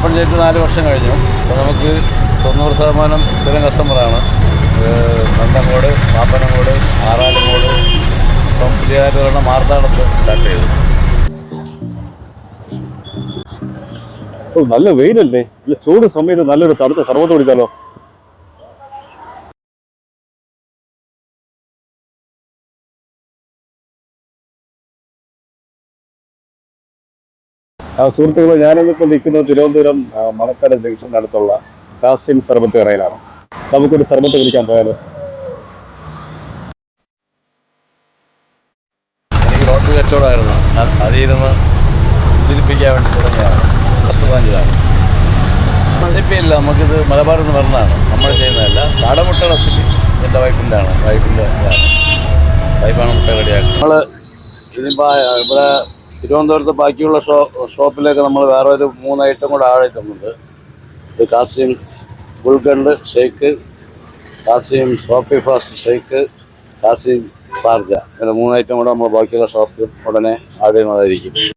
Open ചെയ്തിട്ട് 4 വർഷം കഴിഞ്ഞു. അപ്പോൾ നമുക്ക് 90% സ്ഥിരം കസ്റ്റമറാണ്. നന്തൻകോട്, പാപ്പനംകോട്, ആറാലുംകോട്, ഇപ്പം പുതിയതായിട്ട് വരുന്ന മാർത്താടത്ത് സ്റ്റാർട്ട് ചെയ്തു. നല്ല വെയിലല്ലേ, ചൂട് സമയത്ത് നല്ലൊരു തണുത്ത സർവത്ത് കുടിക്കാലോ. സുഹൃത്തുക്കളെ, ഞാനിന്നിപ്പോൾ നിൽക്കുന്നത് തിരുവനന്തപുരം മണക്കാട് ജംഗ്ഷനടുത്തുള്ള കാസിം സർബത്ത് കടയിലാണ്. നമുക്കൊരു സർബത്ത് കുടിക്കാൻ പോയാലോ? എനിക്ക് ലോട്ടറി കച്ചവടമായിരുന്നു. ഞാൻ അതിരുന്ന് പിന്തിരിപ്പിക്കാൻ വേണ്ടി തുടങ്ങിയതാണ്. ഫസ്റ്റ് ബ്രാഞ്ചിലാണ്. റെസിപ്പി ഇല്ല, നമുക്കിത് മലബാറിൽ നിന്ന് വരുന്നതാണ്, നമ്മൾ ചെയ്യുന്നതല്ല. കാടമുട്ട റെസിപ്പി എൻ്റെ വൈഫിൻ്റെയാണ്. വൈഫാണ് മുട്ട റെഡിയാക്കുന്നത്. നമ്മൾ ഇനിയിപ്പോൾ ഇവിടെ തിരുവനന്തപുരത്ത് ബാക്കിയുള്ള ഷോപ്പിലേക്ക് നമ്മൾ വേറെ ഒരു 3 ഐറ്റം കൂടെ ആഡ് ചെയ്തിട്ടുണ്ട്. ഇത് കാസിം ഗുൽഗണ്ട് ഷേക്ക്, കാസിം സോപ്പി ഫാസ്റ്റ് ഷേക്ക്, കാസിം സാർജ, ഇങ്ങനെ 3 ഐറ്റം കൂടെ നമ്മൾ ബാക്കിയുള്ള ഷോപ്പിൽ ഉടനെ ആഡ് ചെയ്യുന്നതായിരിക്കും.